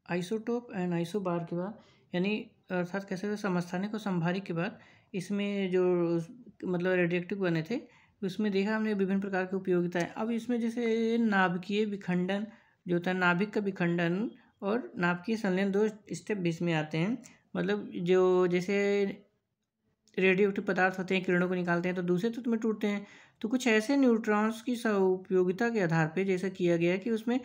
Isotope and isobar के बाद, यानी अर्थात कह सकते हैं समस्थानिक और संभारिक के बाद इसमें जो मतलब रेडियोएक्टिव बने थे उसमें देखा हमने विभिन्न प्रकार की उपयोगिताएं। अब इसमें जैसे नाभिकीय विखंडन जो होता है, नाभिक का विखंडन और नाभिकीय संलयन, दो स्टेप बीच में आते हैं। मतलब जो जैसे रेडियो एक्टिव पदार्थ होते हैं, किरणों को निकालते हैं तो दूसरे तत्व में टूटते हैं। तो कुछ ऐसे न्यूट्रॉन्स की उपयोगिता के आधार पे जैसा किया गया है कि उसमें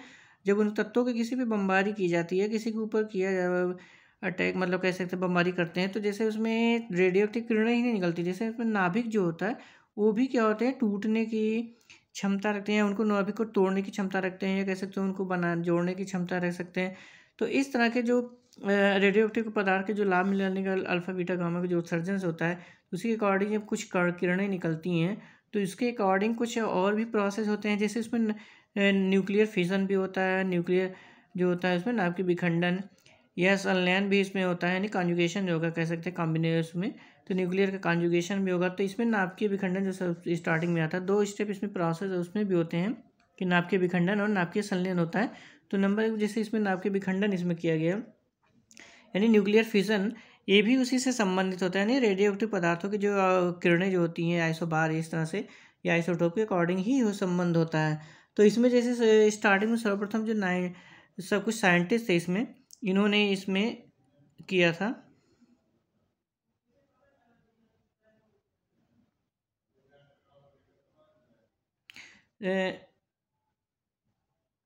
जब उन तत्वों की किसी भी बमबारी की जाती है, किसी के ऊपर किया अटैक, मतलब कह सकते हैं बमबारी करते हैं, तो जैसे उसमें रेडियो एक्टिव किरणें ही नहीं निकलती, जैसे उसमें नाभिक जो होता है वो भी क्या होते हैं, टूटने की क्षमता रखते हैं, उनको नाभिक को तोड़ने की क्षमता रखते हैं, या कह सकते हैं उनको जोड़ने की क्षमता रख सकते हैं। तो इस तरह के जो रेडियो एक्टिव पदार्थ के जो लाभ मिलाने का अल्फा बीटा गामा का जो उत्सर्जन होता है, उसी के अकॉर्डिंग जब कुछ किरणें निकलती हैं तो इसके अकॉर्डिंग कुछ और भी प्रोसेस होते हैं। जैसे इसमें न्यूक्लियर फिजन भी होता है, न्यूक्लियर जो होता है उसमें नाभिक विखंडन या संलयन भी इसमें होता है, यानी कॉन्जुगेशन जो होगा, कह सकते हैं कॉम्बिनेशन में, तो न्यूक्लियर का कॉन्जुगेशन भी होगा। तो इसमें नाभिकीय विखंडन जो सब स्टार्टिंग में आता है, दो स्टेप इसमें प्रोसेस उसमें भी होते हैं कि नाभिकीय विखंडन और नाभिकीय संलयन होता है। तो नंबर एक, जैसे इसमें नाभिकीय विखंडन इसमें किया गया, यानी न्यूक्लियर फिजन, ये भी उसी से संबंधित होता है, यानी रेडियो एक्टिव पदार्थों की जो किरणें जो होती हैं आइसोबार इस तरह से या आइसोटोप के अकॉर्डिंग ही वो संबंध होता है। तो इसमें जैसे स्टार्टिंग में सर्वप्रथम जो सब कुछ साइंटिस्ट थे इसमें, इन्होंने इसमें किया था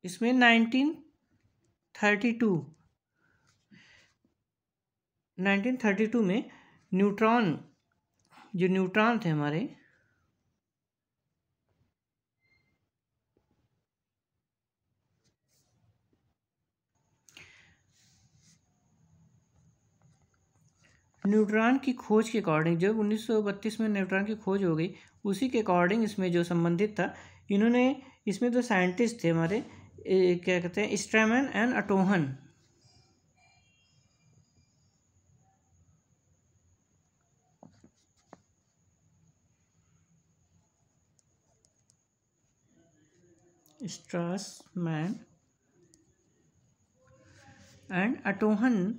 इसमें 1932 में न्यूट्रॉन थे हमारे, न्यूट्रॉन की खोज के अकॉर्डिंग, जब 1932 में न्यूट्रॉन की खोज हो गई, उसी के अकॉर्डिंग इसमें जो संबंधित था, इन्होंने इसमें जो साइंटिस्ट थे हमारे, क्या कहते हैं, स्ट्रैमन एंड अटोहन, स्ट्रासमैन एंड अटोहन,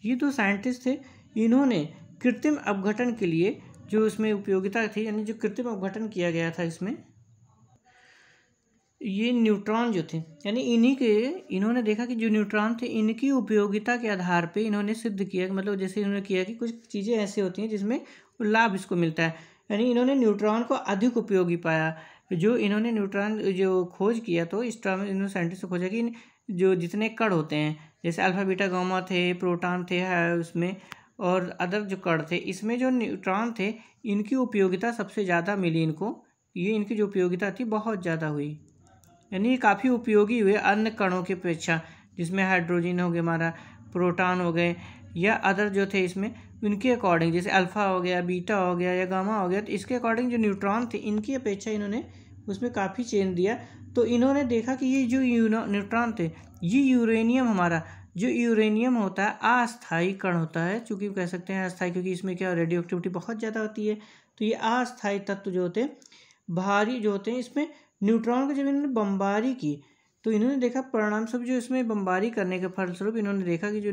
ये दो साइंटिस्ट थे। इन्होंने कृत्रिम अपघटन के लिए जो इसमें उपयोगिता थी, यानी जो कृत्रिम अपघटन किया गया था इसमें, ये न्यूट्रॉन जो थे, यानी इन्होंने देखा कि जो न्यूट्रॉन थे इनकी उपयोगिता के आधार पे इन्होंने सिद्ध किया, मतलब जैसे इन्होंने किया कि कुछ चीज़ें ऐसी होती हैं जिसमें लाभ इसको मिलता है, यानी इन्होंने न्यूट्रॉन को अधिक उपयोगी पाया। जो इन्होंने न्यूट्रॉन जो खोज किया, तो इन्होंने साइंटिस्ट ने खोजा कि जो जितने कण होते हैं, जैसे अल्फा बीटा गामा थे, प्रोटॉन थे उसमें, और अदर जो कण थे, इसमें जो न्यूट्रॉन थे इनकी उपयोगिता सबसे ज़्यादा मिली इनको, ये इनकी जो उपयोगिता थी बहुत ज़्यादा हुई, यानी काफ़ी उपयोगी हुए अन्य कणों की अपेक्षा, जिसमें हाइड्रोजन हो गया हमारा, प्रोटॉन हो गए, या अदर जो थे इसमें, उनके अकॉर्डिंग, जैसे अल्फ़ा हो गया, बीटा हो गया या गामा हो गया, तो इसके अकॉर्डिंग जो न्यूट्रॉन थे इनकी अपेक्षा इन्होंने उसमें काफ़ी चेंज दिया। तो इन्होंने देखा कि ये जो न्यूट्रॉन थे, ये यूरेनियम, हमारा जो यूरेनियम होता है अस्थायी कण होता है, चूँकि कह सकते हैं अस्थायी, क्योंकि इसमें क्या रेडियो एक्टिविटी बहुत ज़्यादा होती है। तो ये अस्थायी तत्व जो होते हैं, भारी जो होते हैं, इसमें न्यूट्रॉन को जब इन्होंने बमबारी की, तो इन्होंने देखा परिणाम स्वरूप, जो इसमें बमबारी करने के फलस्वरूप इन्होंने देखा कि जो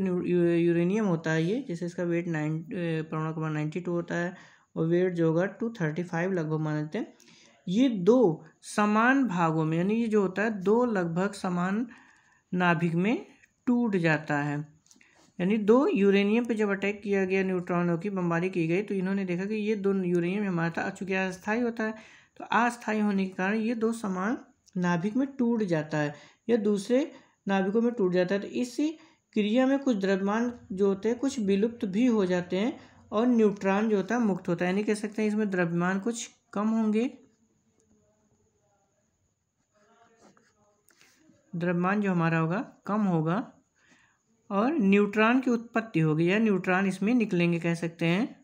यूरेनियम होता है, ये जैसे इसका वेट परमाणु क्रमांक 92 होता है, और वेट जो होगा 235 लगभग मान लेते हैं, ये दो समान भागों में, यानी ये जो होता है दो लगभग समान नाभिक में टूट जाता है। यानी दो यूरेनियम पे जब अटैक किया गया, न्यूट्रॉनों की बमबारी की गई, तो इन्होंने देखा कि ये दो यूरेनियम हमारा था, चूँकि अस्थायी होता है, तो अस्थायी होने के कारण ये दो समान नाभिक में टूट जाता है या दूसरे नाभिकों में टूट जाता है। तो इस क्रिया में कुछ द्रव्यमान जो होते हैं कुछ विलुप्त भी हो जाते हैं और न्यूट्रॉन जो होता है मुक्त होता है, यानी कह सकते हैं इसमें द्रव्यमान कुछ कम होंगे, द्रव्यमान जो हमारा होगा कम होगा, और न्यूट्रॉन की उत्पत्ति होगी या न्यूट्रॉन इसमें निकलेंगे, कह सकते हैं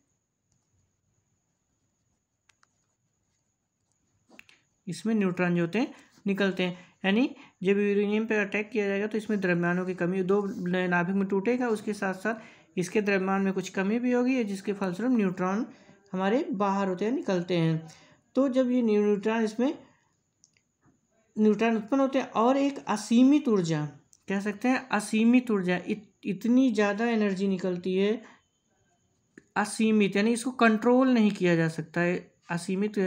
इसमें न्यूट्रॉन जो होते हैं निकलते हैं। यानी जब यूरेनियम पे अटैक किया जाएगा तो इसमें द्रव्यमानों की कमी, दो नाभिक में टूटेगा, उसके साथ साथ इसके द्रव्यमान में कुछ कमी भी होगी, जिसके फलस्वरूप न्यूट्रॉन हमारे बाहर होते हैं, निकलते हैं। तो जब ये न्यूट्रॉन इसमें न्यूट्रॉन उत्पन्न होते हैं और एक असीमित ऊर्जा, कह सकते हैं असीमित ऊर्जा, इतनी ज़्यादा एनर्जी निकलती है, असीमित यानी इसको कंट्रोल नहीं किया जा सकता है, असीमित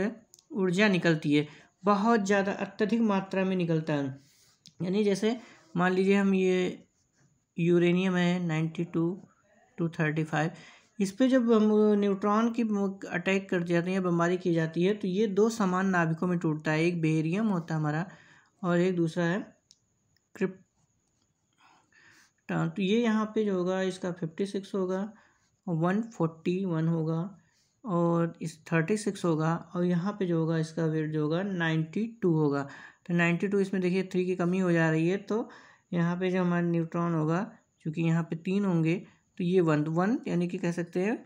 ऊर्जा निकलती है, बहुत ज़्यादा अत्यधिक मात्रा में निकलता है। यानी जैसे मान लीजिए हम ये यूरेनियम है 92-235, इस पे जब हम न्यूट्रॉन की अटैक कर जाते हैं या बमबारी की जाती है तो ये दो समान नाभिकों में टूटता है, एक बेरियम होता है हमारा और एक दूसरा है क्रिप्टन। तो ये यहाँ पे जो होगा इसका 56 होगा, 141 होगा और इस 36 होगा, और यहाँ पे जो होगा इसका वेट जो होगा 92 होगा। तो 92 इसमें देखिए 3 की कमी हो जा रही है, तो यहाँ पे जो हमारा न्यूट्रॉन होगा क्योंकि यहाँ पे 3 होंगे तो ये 1 यानी कि कह सकते हैं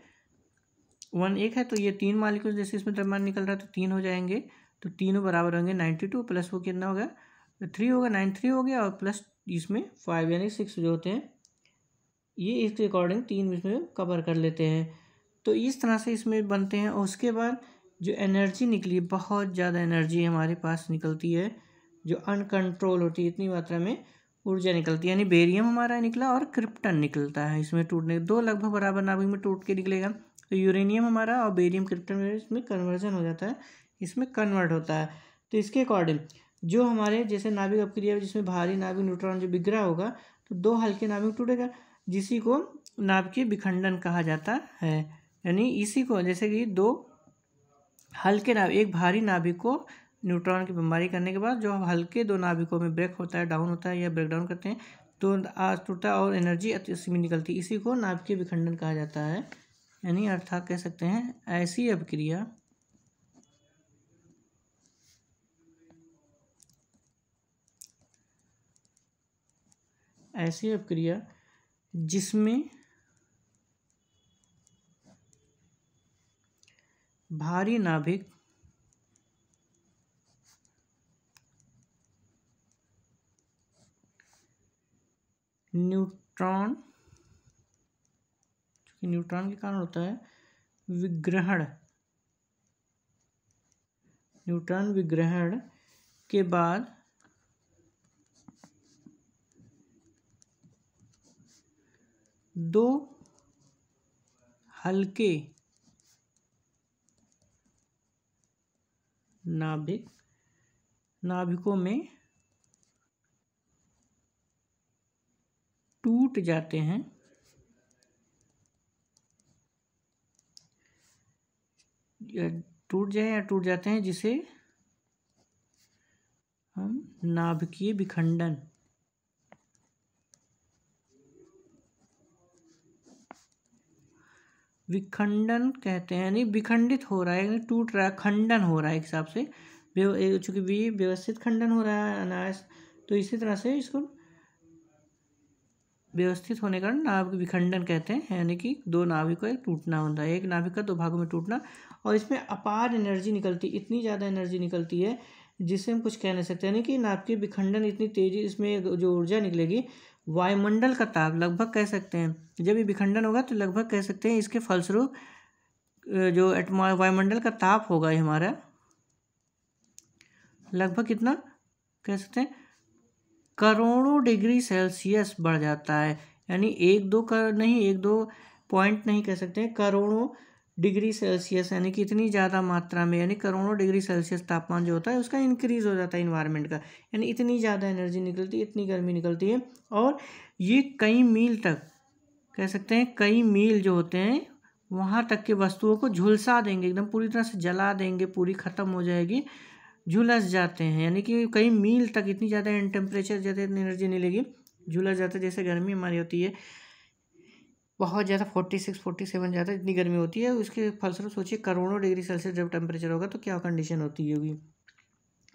1 एक है तो ये 3 मॉलिक्यूल जैसे इसमें द्रव्यमान निकल रहा है तो 3 हो जाएंगे, तो तीनों बराबर होंगे 92 प्लस वो कितना होगा 3 होगा, 93 हो गया, और प्लस इसमें 5 यानी 6 जो होते हैं ये इसके अकॉर्डिंग 3 इसमें कवर कर लेते हैं। तो इस तरह से इसमें बनते हैं। और उसके बाद जो एनर्जी निकली, बहुत ज़्यादा एनर्जी हमारे पास निकलती है जो अनकंट्रोल होती है, इतनी मात्रा में ऊर्जा निकलती है। यानी बेरियम हमारा निकला और क्रिप्टन निकलता है, इसमें टूटने दो लगभग बराबर नाभिक में टूट के निकलेगा। तो यूरेनियम हमारा और बेरियम क्रिप्टन में इसमें कन्वर्जन हो जाता है, इसमें कन्वर्ट होता है। तो इसके अकॉर्डिंग जो हमारे जैसे नाभिक अपक्रिया जिसमें भारी नाभिक न्यूट्रॉन जो बिखरा होगा तो दो हल्के नाभिक टूटेगा, जिसी को नाभिकीय विखंडन कहा जाता है। यानी इसी को जैसे कि दो हल्के नाभिक, एक भारी नाभिक को न्यूट्रॉन की बमबारी करने के बाद जो हल्के दो नाभिकों में ब्रेक होता है, डाउन होता है या ब्रेक डाउन करते हैं तो टूटता है और एनर्जी असीमित निकलती है, इसी को नाभिकीय विखंडन कहा जाता है। यानी अर्थात कह सकते हैं ऐसी अपक्रिया जिसमें भारी नाभिक न्यूट्रॉन के कारण होता है विग्रहण, न्यूट्रॉन विग्रहण के बाद दो हल्के नाभिकों में टूट जाते हैं, टूट जाते हैं जिसे हम नाभिकीय विखंडन कहते हैं। यानी विखंडित हो रहा है, टूट रहा है, खंडन हो रहा है एक हिसाब से, चूंकि व्यवस्थित खंडन हो रहा है अनायास, तो इसी तरह से इसको व्यवस्थित होने का नाभिक विखंडन कहते हैं। यानी कि दो नाभिक का टूटना होता है, एक नाभिक का दो भागों में टूटना, और इसमें अपार एनर्जी निकलती, इतनी ज़्यादा एनर्जी निकलती है जिससे हम कुछ कह नहीं सकते। यानी कि नाभिकीय विखंडन इतनी तेजी, इसमें जो ऊर्जा निकलेगी वायुमंडल का ताप लगभग कह सकते हैं, जब ये विखंडन होगा तो लगभग कह सकते हैं इसके फलस्वरूप जो वायुमंडल का ताप होगा हमारा लगभग कितना कह सकते हैं करोड़ों डिग्री सेल्सियस बढ़ जाता है। यानी एक दो पॉइंट नहीं कह सकते हैं, करोड़ों डिग्री सेल्सियस, यानी कि इतनी ज़्यादा मात्रा में, यानी करोड़ों डिग्री सेल्सियस तापमान जो होता है उसका इंक्रीज हो जाता है इन्वायरमेंट का। यानी इतनी ज़्यादा एनर्जी निकलती है, इतनी गर्मी निकलती है, और ये कई मील तक कह सकते हैं, कई मील जो होते हैं वहाँ तक के वस्तुओं को झुलसा देंगे, एकदम पूरी तरह से जला देंगे, पूरी ख़त्म हो जाएगी, झुलस जाते हैं। यानी कि कई मील तक इतनी ज़्यादा टेम्परेचर, ज़्यादा एनर्जी नहीं लगी, झुलस जाते हैं। जैसे गर्मी हमारी होती है बहुत ज़्यादा 46-47 ज़्यादा इतनी गर्मी होती है, उसके फलस्वरूप सोचिए करोड़ों डिग्री सेल्सियस जब टेम्परेचर होगा तो क्या कंडीशन होती होगी।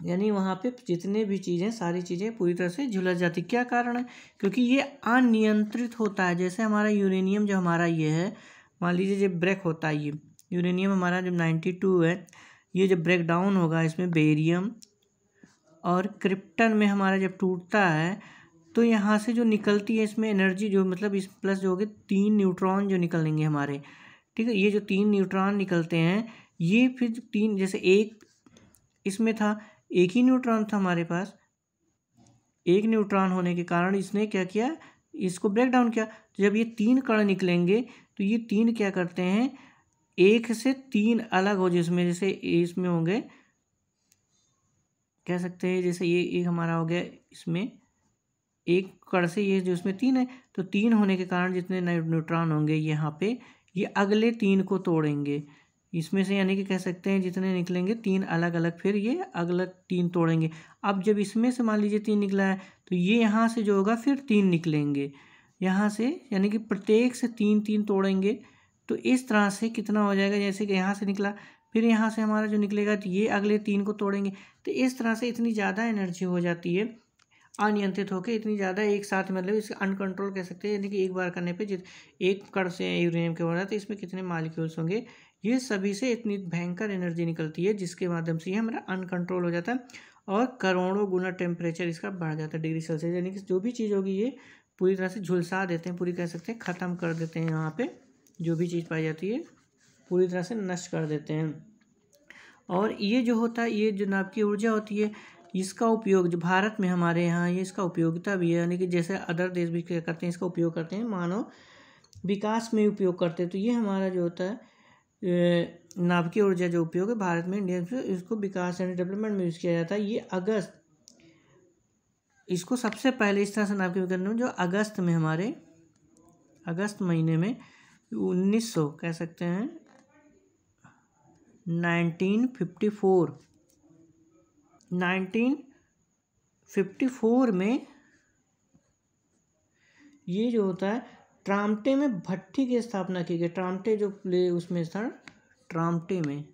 यानी वहाँ पे जितने भी चीज़ें, सारी चीज़ें पूरी तरह से झुलस जाती। क्या कारण है? क्योंकि ये अनियंत्रित होता है। जैसे हमारा यूरेनियम जो हमारा ये है, मान लीजिए जब ब्रेक होता है, ये यूरेनियम हमारा जब 92 है, ये जब ब्रेक डाउन होगा इसमें बेरियम और क्रिप्टन में हमारा जब टूटता है तो यहाँ से जो निकलती है इसमें एनर्जी, जो मतलब इस प्लस जो होगी 3 न्यूट्रॉन जो निकलेंगे हमारे, ठीक है। ये जो 3 न्यूट्रॉन निकलते हैं ये फिर 3, जैसे एक इसमें था, एक ही न्यूट्रॉन था हमारे पास, एक न्यूट्रॉन होने के कारण इसने क्या किया, इसको ब्रेक डाउन किया। तो जब ये 3 कण निकलेंगे तो ये 3 क्या करते हैं, एक से 3 अलग हो, जिसमें जैसे इसमें होंगे, कह सकते हैं जैसे ये एक हमारा हो गया, इसमें एक कण से ये जो इसमें 3 है, तो 3 होने के कारण जितने न्यूट्रॉन होंगे यहाँ पे, ये अगले 3 को तोड़ेंगे इसमें से, यानी कि कह सकते हैं जितने निकलेंगे 3 अलग अलग, फिर ये अगले 3 तोड़ेंगे। अब जब इसमें से मान लीजिए 3 निकला है, तो ये यहाँ से जो होगा फिर 3 निकलेंगे यहाँ से, यानी कि प्रत्येक से 3 तोड़ेंगे। तो इस तरह से कितना हो जाएगा, जैसे कि यहाँ से निकला, फिर यहाँ से हमारा जो निकलेगा तो ये अगले 3 को तोड़ेंगे। तो इस तरह से इतनी ज़्यादा एनर्जी हो जाती है अनियंत्रित होकर, इतनी ज़्यादा एक साथ, मतलब इसे अनकंट्रोल कह सकते हैं, यानी कि एक बार करने पे एक कण से यूरेनियम के बना, तो इसमें कितने मॉलिक्यूल्स होंगे, ये सभी से इतनी भयंकर एनर्जी निकलती है, जिसके माध्यम से ये हमारा अनकंट्रोल हो जाता है और करोड़ों गुना टेम्परेचर इसका बढ़ जाता है डिग्री सेल्सियस, यानी कि जो भी चीज़ होगी ये पूरी तरह से झुलसा देते हैं, पूरी कह सकते हैं ख़त्म कर देते हैं। यहाँ पे जो भी चीज़ पाई जाती है पूरी तरह से नष्ट कर देते हैं। और ये जो होता है, ये जो नाभिकीय ऊर्जा होती है, इसका उपयोग जो भारत में हमारे यहाँ ये इसका उपयोगिता भी है, यानी कि जैसे अदर देश भी क्या करते हैं, इसका उपयोग करते हैं, मानव विकास में उपयोग करते हैं। तो ये हमारा जो होता है नाभिकीय ऊर्जा जो उपयोग है भारत में, इंडिया में, इसको विकास एंड डेवलपमेंट में यूज़ किया जाता है। ये अगस्त, इसको सबसे पहले इस तरह से नाभिकीय विकर्ण जो अगस्त में, हमारे अगस्त महीने में 1900 कह सकते हैं 1954 में ये जो होता है ट्राम्टे में भट्टी की स्थापना की गई। ट्राम्टे जो प्ले उसमें था, ट्राम्टे में,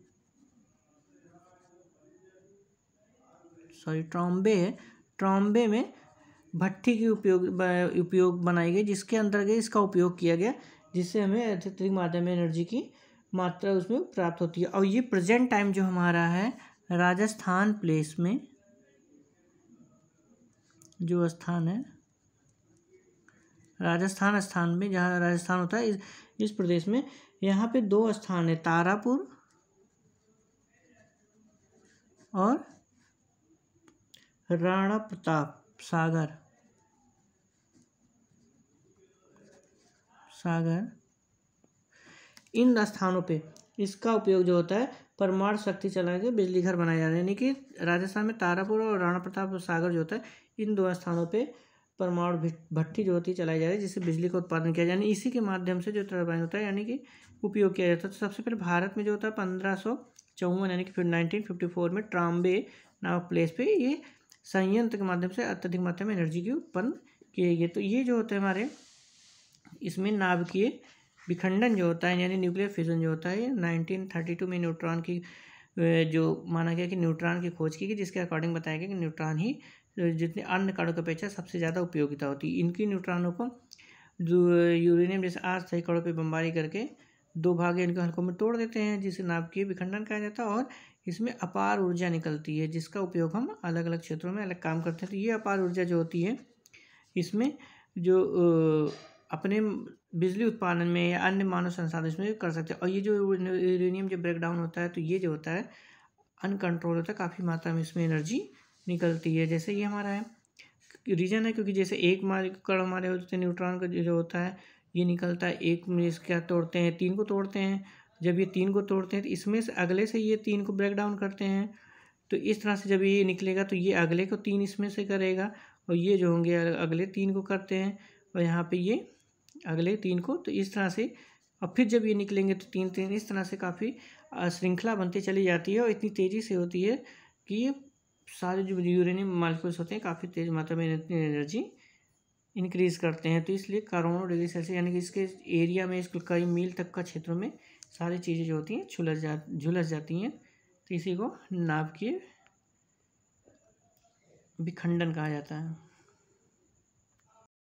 सॉरी ट्रॉम्बे है, ट्रॉम्बे में भट्टी की उपयोग बनाई गई, जिसके अंदर इसका उपयोग किया गया, जिससे हमें अत्यधिक मात्रा में एनर्जी की मात्रा उसमें प्राप्त होती है। और ये प्रेजेंट टाइम जो हमारा है राजस्थान प्लेस में जो स्थान है, राजस्थान स्थान में, जहाँ राजस्थान होता है, इस प्रदेश में यहाँ पे 2 स्थान है, तारापुर और राणा प्रताप सागर, इन स्थानों पे इसका उपयोग जो होता है परमाणु शक्ति चला के बिजली घर बनाए जा रहे हैं। यानी कि राजस्थान में तारापुर और राणा प्रताप सागर जो होता है, इन 2 स्थानों पे परमाणु भट्टी जो होती है चलाई जा रही है, जिससे बिजली का उत्पादन किया जाए, यानी इसी के माध्यम से जो टरबाइन होता है, यानी कि उपयोग किया जाता है। तो सबसे पहले भारत में जो होता है 1554, यानी कि फिर 1954 में ट्राम्बे नामक प्लेस पे ये संयंत्र के माध्यम से अत्यधिक मात्रा में एनर्जी की उत्पन्न किए गए। तो ये जो होता है हमारे, इसमें नाभिकीय विखंडन जो होता है, यानी न्यूक्लियर फिजन जो होता है, 1932 में न्यूट्रॉन की जो माना गया कि न्यूट्रॉन की खोज की गई, जिसके अकॉर्डिंग बताया गया कि न्यूट्रॉन ही जितने अन्य कणों की अपेक्षा सबसे ज़्यादा उपयोगिता होती है। इनकी न्यूट्रॉनों को जो यूरेनियम जैसे 8 सही कणों पर बमबारी करके 2 भाग इनके हल्कों में तोड़ देते हैं, जिसे नाभिकीय विखंडन कहा जाता है। और इसमें अपार ऊर्जा निकलती है, जिसका उपयोग हम अलग अलग क्षेत्रों में अलग काम करते हैं। तो ये अपार ऊर्जा जो होती है, इसमें जो अपने बिजली उत्पादन में या अन्य मानव संसाधन इसमें कर सकते हैं। और ये जो यूरेनियम जो ब्रेक डाउन होता है, तो ये जो होता है अनकंट्रोल होता है, काफ़ी मात्रा में इसमें एनर्जी निकलती है। जैसे ये हमारा है रीजन है, क्योंकि जैसे एक कण हमारे होते हैं न्यूट्रॉन का जो होता है ये निकलता है, एक में क्या तोड़ते हैं, 3 को तोड़ते हैं। जब ये 3 को तोड़ते हैं तो इसमें से अगले से ये 3 को ब्रेक डाउन करते हैं। तो इस तरह से जब ये निकलेगा तो ये अगले को 3 इसमें से करेगा, और ये जो होंगे अगले 3 को करते हैं, और यहाँ पे ये अगले 3 को। तो इस तरह से और फिर जब ये निकलेंगे तो 3 इस तरह से काफ़ी श्रृंखला बनती चली जाती है, और इतनी तेज़ी से होती है कि ये सारे जो यूरेनियम मॉलिक्यूल्स होते हैं काफ़ी तेज़ मात्रा में एनर्जी इंक्रीज़ करते हैं। तो इसलिए करोड़ों डिग्री सेल्सियस, यानी कि इसके एरिया में, इसको कई मील तक का क्षेत्रों में सारी चीज़ें जो होती हैं झुलस जाती हैं। तो इसी को नाभिकीय विखंडन कहा जाता है।